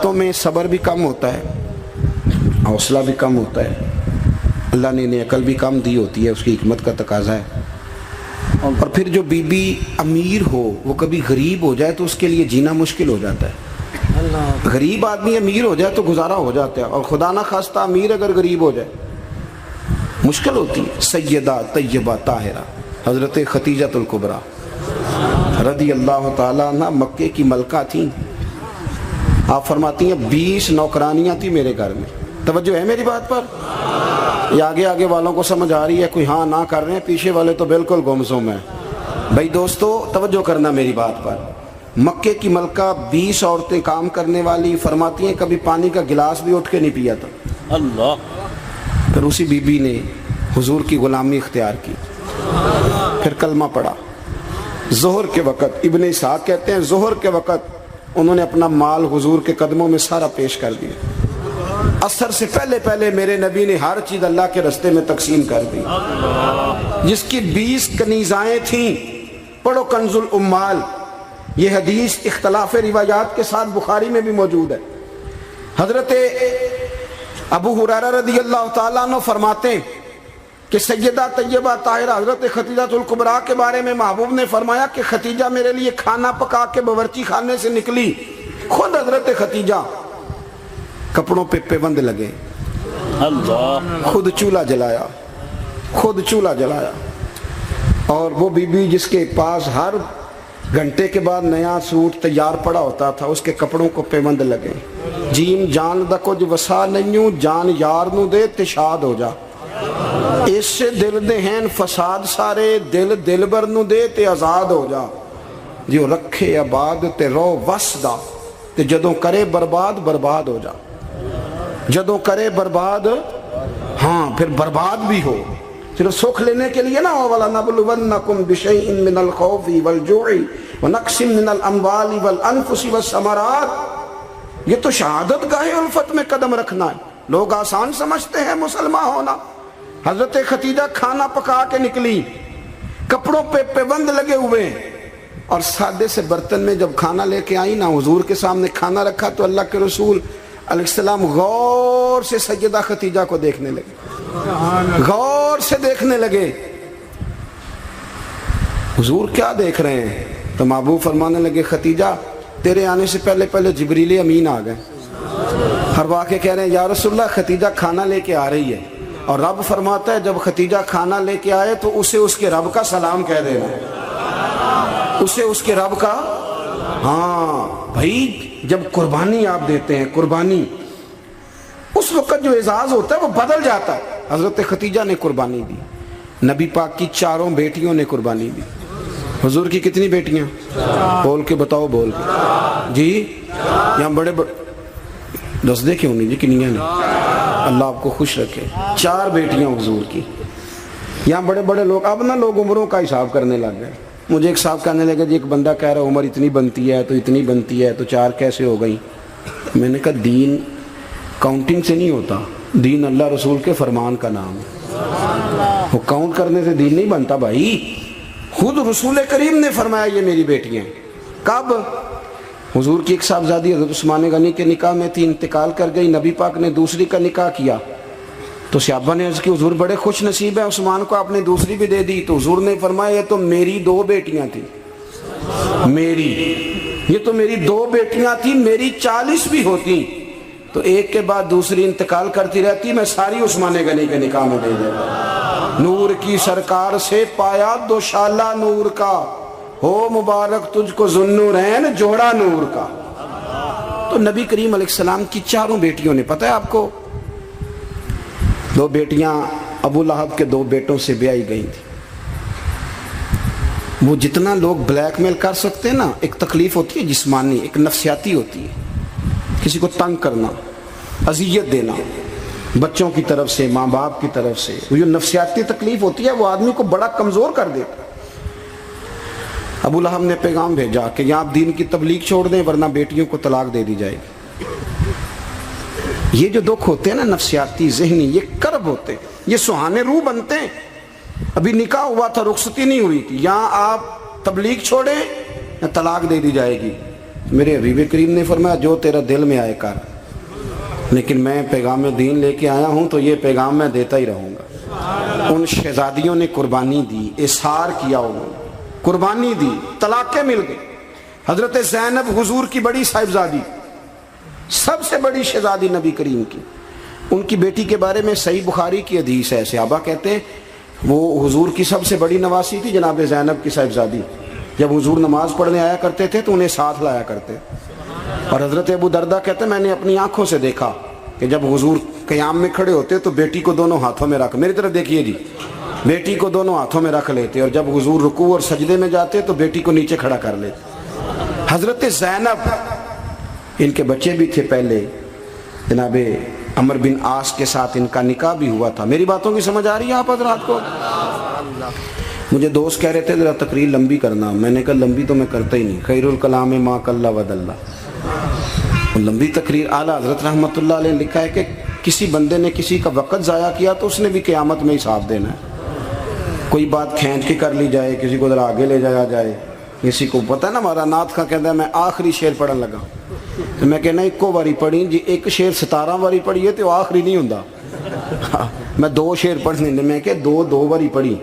باتوں میں صبر بھی کم ہوتا ہے، حوصلہ بھی کم ہوتا ہے، اللہ نے انہیں عقل بھی کم دی ہوتی ہے، اس کی حکمت کا تقاضا ہے۔ اور پھر جو بی بی امیر ہو وہ کبھی غریب ہو جائے تو اس کے لیے جینا مشکل ہو جاتا ہے۔ غریب آدمی امیر ہو جائے تو گزارا ہو جاتا ہے، اور خدا نہ خواستہ امیر اگر غریب ہو جائے مشکل ہوتی ہے۔ سیدہ طیبہ طاہرہ حضرت خدیجہ الکبریٰ رضی اللہ تعالیٰ عنہ مکے کی ملکہ تھیں۔ آپ فرماتی ہیں 20 نوکرانیاں تھیں میرے گھر میں۔ توجہ ہے میری بات پر؟ یہ آگے آگے والوں کو سمجھ آ رہی ہے، کوئی ہاں نہ کر رہے ہیں، پیچھے والے تو بالکل گمسم ہیں۔ بھائی دوستو توجہ کرنا میری بات پر۔ مکے کی ملکہ 20 عورتیں کام کرنے والی، فرماتی ہیں کبھی پانی کا گلاس بھی اٹھ کے نہیں پیا تھا۔ اللہ۔ پھر اسی بی بی نے حضور کی غلامی اختیار کی، پھر کلمہ پڑھا۔ ظہر کے وقت ابن اسحاق کہتے ہیں ظہر کے وقت انہوں نے اپنا مال حضور کے قدموں میں سارا پیش کر دیا۔ عصر سے پہلے پہلے میرے نبی نے ہر چیز اللہ کے رستے میں تقسیم کر دی۔ جس کی 20 کنیزائیں تھیں، پڑھو کنز الاموال، یہ حدیث اختلاف روایات کے ساتھ بخاری میں بھی موجود ہے۔ حضرت ابو ہریرہ رضی اللہ تعالیٰ عنہ فرماتے ہیں کہ سیدہ طیبہ طاہرہ حضرت خدیجہ الکبریٰ کے بارے میں محبوب نے فرمایا کہ خدیجہ میرے لیے کھانا پکا کے باورچی خانے سے نکلی، خود حضرت خدیجہ کپڑوں پہ پیوند لگے، خود چولہا جلایا، خود چولہا جلایا۔ اور وہ بی بی جس کے پاس ہر گھنٹے کے بعد نیا سوٹ تیار پڑا ہوتا تھا، اس کے کپڑوں کو پیوند لگے۔ جیم جان دا کچھ وسا نہیں، جان یار نو دے تے شاد ہو جا، اس سے دل دے ہیں فساد سارے، دل دلبر نو دے تے آزاد ہو جا، جو رکھے آباد تے رو وسدا، تے جدوں کرے برباد برباد ہو جا، جدوں کرے برباد ہاں پھر برباد بھی ہو۔ صرف سکھ لینے کے لیے نہ ہو، وَلَنَبْلُوَنَّكُمْ بِشَيْءٍ مِّنَ الْخَوْفِ وَالْجُوعِ وَنَقْصٍ مِّنَ الْأَمْوَالِ وَالْأَنفُسِ وَالثَّمَرَاتِ۔ یہ تو شہادت گاہ الفت میں قدم رکھنا ہے۔ لوگ آسان سمجھتے ہیں مسلمان ہونا۔ حضرت خدیجہ کھانا پکا کے نکلی، کپڑوں پہ پیوند لگے ہوئے، اور سادے سے برتن میں جب کھانا لے کے آئی نا، حضور کے سامنے کھانا رکھا تو اللہ کے رسول علیہ السلام غور سے سیدہ خدیجہ کو دیکھنے لگے، غور سے دیکھنے لگے۔ حضور کیا دیکھ رہے ہیں؟ تو محبوب فرمانے لگے خدیجہ تیرے آنے سے پہلے پہلے جبریل امین آ گئے۔ ہر واقع کہہ رہے ہیں یا رسول اللہ خدیجہ کھانا لے کے آ رہی ہے، اور رب فرماتا ہے جب خدیجہ کھانا لے کے آئے تو اسے اس کے رب کا سلام کہہ دینا، اسے اس کے رب کا۔ ہاں بھائی جب قربانی آپ دیتے ہیں، قربانی اس وقت جو اعزاز ہوتا ہے وہ بدل جاتا ہے۔ حضرت خدیجہ نے قربانی دی، نبی پاک کی 4 بیٹیوں نے قربانی دی۔ حضور کی کتنی بیٹیاں؟ بول کے بتاؤ، بول کے جی۔ یہاں بڑے بڑے دس دے کیوں نہیں جی، کنیاں نہیں، اللہ آپ کو خوش رکھے۔ 4 بیٹیاں حضور کی۔ یہاں بڑے بڑے لوگ اب نہ لوگ عمروں کا حساب کرنے لگ گئے۔ مجھے ایک صاحب کہنے لگا جی ایک بندہ کہہ رہا عمر اتنی بنتی ہے تو اتنی بنتی ہے تو 4 کیسے ہو گئی؟ میں نے کہا دین کاؤنٹنگ سے نہیں ہوتا، دین اللہ رسول کے فرمان کا نام ہے۔ وہ کاؤنٹ کرنے سے دین نہیں بنتا بھائی۔ خود رسول کریم نے فرمایا یہ میری بیٹیاں۔ کب؟ حضور کی ایک صاحبزادی حضرت عثمان غنی کے نکاح میں تھی، انتقال کر گئی، نبی پاک نے دوسری کا نکاح کیا تو صحابہ نے عرض کی حضور بڑے خوش نصیب ہیں، عثمان کو آپ نے دوسری بھی دے دی۔ تو حضور نے فرمایا یہ تو میری 2 بیٹیاں تھیں، یہ تو میری 2 بیٹیاں تھیں، میری 40 بھی ہوتی تو ایک کے بعد دوسری انتقال کرتی رہتی، میں ساری عثمان غنی کے نکاح میں دے دیتا۔ نور کی سرکار سے پایا دوشالہ نور کا، ہو مبارک تجھ کو ذوالنورین جوڑا نور کا۔ تو نبی کریم علیہ السلام کی 4 بیٹیوں نے، پتہ ہے آپ کو 2 بیٹیاں ابو لہب کے 2 بیٹوں سے بیائی گئی تھی۔ وہ جتنا لوگ بلیک میل کر سکتے ہیں نا، ایک تکلیف ہوتی ہے جسمانی، ایک نفسیاتی ہوتی ہے، کسی کو تنگ کرنا، اذیت دینا، بچوں کی طرف سے، ماں باپ کی طرف سے، وہ جو نفسیاتی تکلیف ہوتی ہے وہ آدمی کو بڑا کمزور کر دیتا ہے۔ ابو لہب نے پیغام بھیجا کہ یہاں آپ دین کی تبلیغ چھوڑ دیں ورنہ بیٹیوں کو طلاق دے دی جائے گی۔ یہ جو دکھ ہوتے ہیں نا نفسیاتی ذہنی، یہ کرب ہوتے ہیں، یہ سہانے روح بنتے ہیں۔ ابھی نکاح ہوا تھا، رخصتی نہیں ہوئی تھی، یہاں آپ تبلیغ چھوڑیں یا طلاق دے دی جائے گی، میرے حبیب کریم نے فرمایا جو تیرا دل میں آئے کر، لیکن میں پیغام دین لے کے آیا ہوں تو یہ پیغام میں دیتا ہی رہوں گا۔ ان شہزادیوں نے قربانی دی، اظہار کیا، انہوں نے قربانی دی، طلاقیں مل گئی۔ حضرت زینب حضور کی بڑی صاحبزادی، سب سے بڑی شہزادی نبی کریم کی، ان کی بیٹی کے بارے میں صحیح بخاری کی حدیث ہے، صحابہ کہتے ہیں وہ حضور کی سب سے بڑی نواسی تھی جناب زینب کی صاحبزادی۔ جب حضور نماز پڑھنے آیا کرتے تھے تو انہیں ساتھ لایا کرتے، اور حضرت ابو دردہ کہتے ہیں میں نے اپنی آنکھوں سے دیکھا کہ جب حضور قیام میں کھڑے ہوتے تو بیٹی کو دونوں ہاتھوں میں رکھ، میری طرف دیکھیے جی، بیٹی کو دونوں ہاتھوں میں رکھ لیتے، اور جب حضور رکوع اور سجدے میں جاتے تو بیٹی کو نیچے کھڑا کر لیتے۔ حضرت زینب، ان کے بچے بھی تھے پہلے، جناب عمر بن عاص کے ساتھ ان کا نکاح بھی ہوا تھا۔ میری باتوں کی سمجھ آ رہی ہے آپ حضرات کو؟ مجھے دوست کہہ رہے تھے ذرا تقریر لمبی کرنا، میں نے کہا لمبی تو میں کرتا ہی نہیں، خیر الکلام ما قل ودل۔ لمبی تقریر، اعلیٰ حضرت رحمۃ اللہ علیہ نے لکھا ہے کہ کسی بندے نے کسی کا وقت ضائع کیا تو اس نے بھی قیامت میں حساب دینا ہے۔ کوئی بات کھینچ کے کر لی جائے، کسی کو ذرا آگے لے جایا جائے، کسی کو پتہ ہے نا ہمارا نعت خاں کہتا ہے میں آخری شعر پڑھن لگا تو میں کہنا ایکو باری پڑھی جی، ایک شعر 17 باری پڑھی ہے تو آخری نہیں ہوندا، میں 2 شعر پڑھنے میں کہ 2 باری پڑھی۔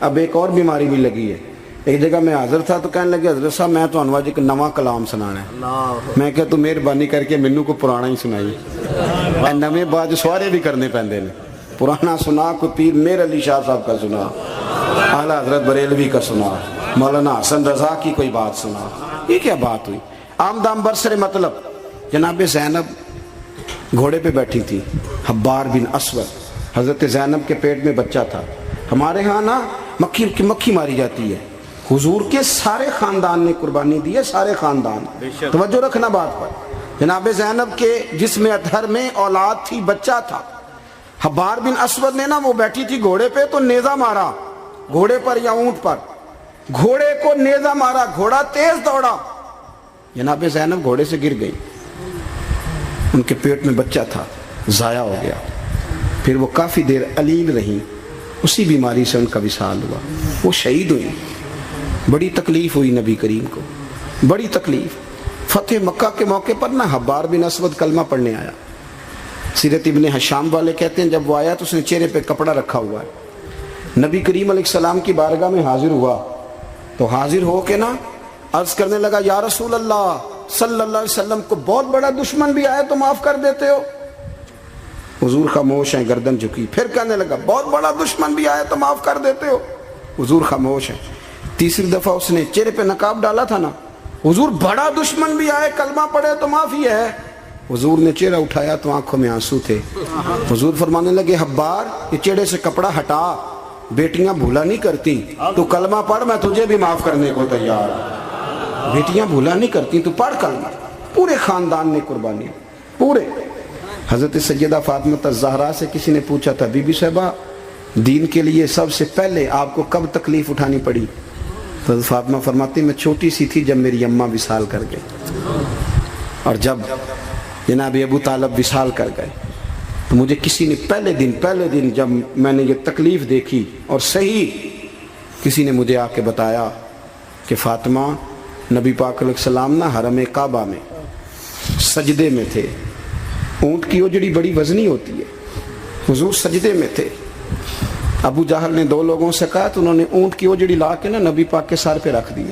اب ایک اور بیماری بھی لگی ہے، ایک جگہ میں حاضر تھا تو کہنے لگے حضرت صاحب میں تو انواج ایک نواں کلام سنانا ہے، میں کہ تو مہربانی کر کے مینوں کو پرانا ہی سنائی، اے نویں باج سوارے بھی کرنے پیندے نے، پرانا سنا، کوئی پیر میر علی شاہ صاحب کا سنا، اعلیٰ حضرت بریلوی کا سنا، مولانا حسن رضا کی کوئی بات سنا، یہ کیا بات ہوئی؟ آمدام برسر مطلب جناب زینب گھوڑے پہ بیٹھی تھی، حبار بن اسود، حضرت زینب کے پیٹ میں بچہ تھا۔ ہمارے ہاں نا مکھی ماری جاتی ہے، حضور کے سارے خاندان نے قربانی دی ہے، سارے خاندان، توجہ رکھنا بات پر۔ جناب زینب کے جسم اطہر میں اولاد تھی، بچہ تھا۔ حبار بن اسود نے نا، وہ بیٹھی تھی گھوڑے پہ تو نیزہ مارا، گھوڑے پر یا اونٹ پر، گھوڑے کو نیزہ مارا، گھوڑا تیز دوڑا، جناب زینب گھوڑے سے گر گئی، ان کے پیٹ میں بچہ تھا، ضائع ہو گیا۔ پھر وہ کافی دیر علیل رہی، اسی بیماری سے ان کا وصال ہوا، وہ شہید ہوئی۔ بڑی تکلیف ہوئی نبی کریم کو، بڑی تکلیف۔ فتح مکہ کے موقع پر نا حبار بن اسود کلمہ پڑھنے آیا، سیرت ابن حشام والے کہتے ہیں جب وہ آیا تو اس نے چہرے پہ کپڑا رکھا ہوا ہے، نبی کریم علیہ السلام کی بارگاہ میں حاضر ہوا تو حاضر ہو کے نا عرض کرنے لگا یا رسول اللہ صلی اللہ علیہ وسلم کو بہت بڑا دشمن بھی آیا تو معاف کر دیتے ہو؟ حضور خاموش ہیں، گردن جھکی۔ پھر کہنے لگا بہت بڑا دشمن بھی آیا تو معاف کر دیتے ہو؟ حضور خاموش ہیں۔ تیسری دفعہ اس نے چہرے پہ نقاب ڈالا تھا نا، حضور بڑا دشمن بھی آئے کلمہ پڑھے تو معافی ہے؟ حضور نے چہرہ اٹھایا تو آنکھوں میں آنسو تھے۔ حضور فرمانے لگے حبار یہ چہرے سے کپڑا ہٹا، بیٹیاں بھولا نہیں کرتی، تو کلمہ پڑھ میں تجھے بھی معاف کرنے کو تیار ہوں۔ بیٹیاں بھولا نہیں کرتی، تو پڑھ کلمہ۔ پورے خاندان نے قربانی، پورے۔ حضرت سیدہ فاطمہ الزہرا سے کسی نے پوچھا تھا بی بی صاحبہ دین کے لیے سب سے پہلے آپ کو کب تکلیف اٹھانی پڑی؟ تو حضرت فاطمہ فرماتی میں چھوٹی سی تھی جب میری اماں وصال کر گئی، اور جب جناب ابو طالب وصال کر گئے تو مجھے کسی نے پہلے دن جب میں نے یہ تکلیف دیکھی اور صحیح کسی نے مجھے آ کے بتایا کہ فاطمہ نبی پاک علیہ السلام نا حرم کعبہ میں سجدے میں تھے، اونٹ کی اوجڑی بڑی وزنی ہوتی ہے، حضور سجدے میں تھے، ابو جہل نے 2 لوگوں سے کہا تو انہوں نے اونٹ کی اوجڑی لا کے نا نبی پاک کے سر پہ رکھ دی۔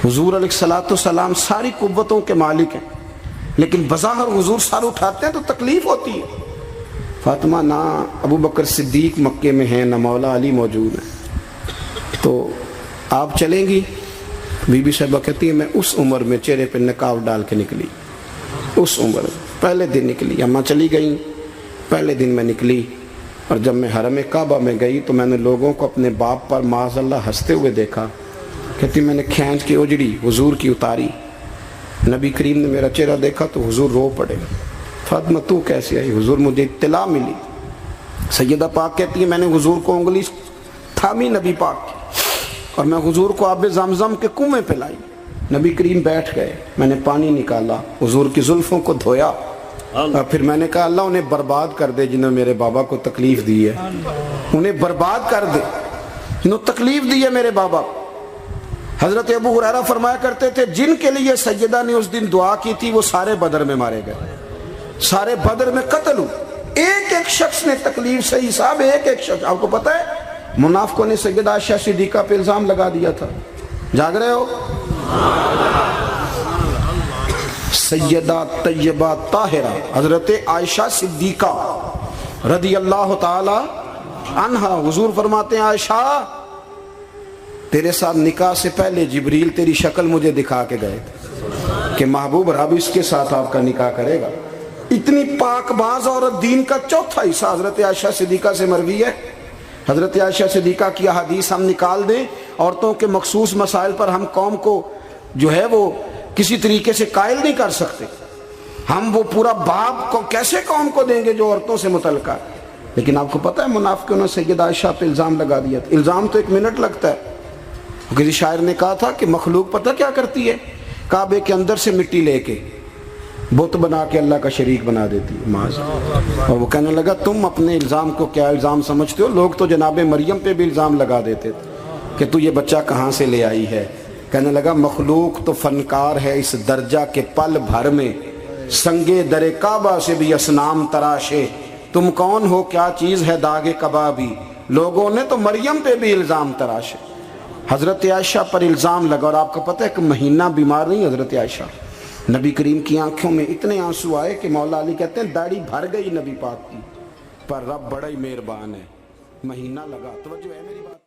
حضور علیہ الصلوۃ والسلام ساری قوتوں کے مالک ہیں، لیکن بظاہر حضور سر اٹھاتے ہیں تو تکلیف ہوتی ہے۔ فاطمہ نہ ابو بکر صدیق مکے میں ہیں، نہ مولا علی موجود ہیں، تو آپ چلیں گی؟ بی بی صاحبہ کہتی ہے میں اس عمر میں چہرے پہ نقاب ڈال کے نکلی، اس عمر پہلے دن نکلی، اماں چلی گئیں، پہلے دن میں نکلی، اور جب میں حرم کعبہ میں گئی تو میں نے لوگوں کو اپنے باپ پر معاذ اللہ ہنستے ہوئے دیکھا۔ کہتی میں نے کھینچ کے اوجڑی حضور کی اتاری، نبی کریم نے میرا چہرہ دیکھا تو حضور رو پڑے۔ فاطمہ تو کیسے آئی؟ حضور مجھے اطلاع ملی۔ سیدہ پاک کہتی ہے میں نے حضور کو انگلی تھامی نبی پاک کی، اور میں حضور کو آب زمزم کے کنویں پہ لائی، نبی کریم بیٹھ گئے، میں نے پانی نکالا، حضور کی زلفوں کو دھویا، اور پھر میں نے کہا اللہ انہیں برباد کر دے جنہوں نے میرے بابا کو تکلیف دی ہے، انہیں برباد کر دے جنہوں تکلیف دی ہے میرے بابا۔ حضرت ابو ہریرہ فرمایا کرتے تھے جن کے لیے سیدہ نے اس دن دعا کی تھی وہ سارے بدر میں مارے گئے، سارے بدر میں قتل ہوئے، ایک ایک شخص نے تکلیف سے حساب، ایک ایک شخص. آپ کو پتہ ہے منافقوں نے سیدہ عائشہ صدیقہ پہ الزام لگا دیا تھا، جاگ رہے ہو؟ سیدہ طیبہ طاہرہ حضرت عائشہ صدیقہ رضی اللہ تعالی عنہا، حضور فرماتے ہیں عائشہ تیرے ساتھ نکاح سے پہلے جبریل تیری شکل مجھے دکھا کے گئے تھے کہ محبوب رب اس کے ساتھ آپ کا نکاح کرے گا. اتنی پاک باز عورت، دین کا چوتھا حصہ حضرت عائشہ صدیقہ سے مروی ہے. حضرت عائشہ صدیقہ کی احادیث ہم نکال دیں، عورتوں کے مخصوص مسائل پر ہم قوم کو جو ہے وہ کسی طریقے سے قائل نہیں کر سکتے. ہم وہ پورا باب کو کیسے قوم کو دیں گے جو عورتوں سے متعلقہ ہے. لیکن آپ کو پتہ ہے منافقوں نے سیدہ عائشہ پہ الزام لگا دیا تھا. الزام تو 1 منٹ لگتا ہے. کسی شاعر نے کہا تھا کہ مخلوق پتہ کیا کرتی ہے، کعبے کے اندر سے مٹی لے کے بت بنا کے اللہ کا شریک بنا دیتی ہے معاذ. اور وہ کہنے لگا تم اپنے الزام کو کیا الزام سمجھتے ہو؟ لوگ تو جناب مریم پہ بھی الزام لگا دیتے تھے کہ تو یہ بچہ کہاں سے لے آئی ہے. کہنے لگا مخلوق تو فنکار ہے اس درجہ کے پل بھر میں، سنگے در کعبہ سے بھی اصنام تراشے. تم کون ہو، کیا چیز ہے داغ کبابی، لوگوں نے تو مریم پہ بھی الزام تراشے. حضرت عائشہ پر الزام لگا. اور آپ کو پتہ ہے کہ مہینہ بیمار نہیں حضرت عائشہ. نبی کریم کی آنکھوں میں اتنے آنسو آئے کہ مولا علی کہتے ہیں داڑھی بھر گئی نبی پاک کی، پر رب بڑا ہی مہربان ہے. مہینہ لگا. توجہ ہے میری بات؟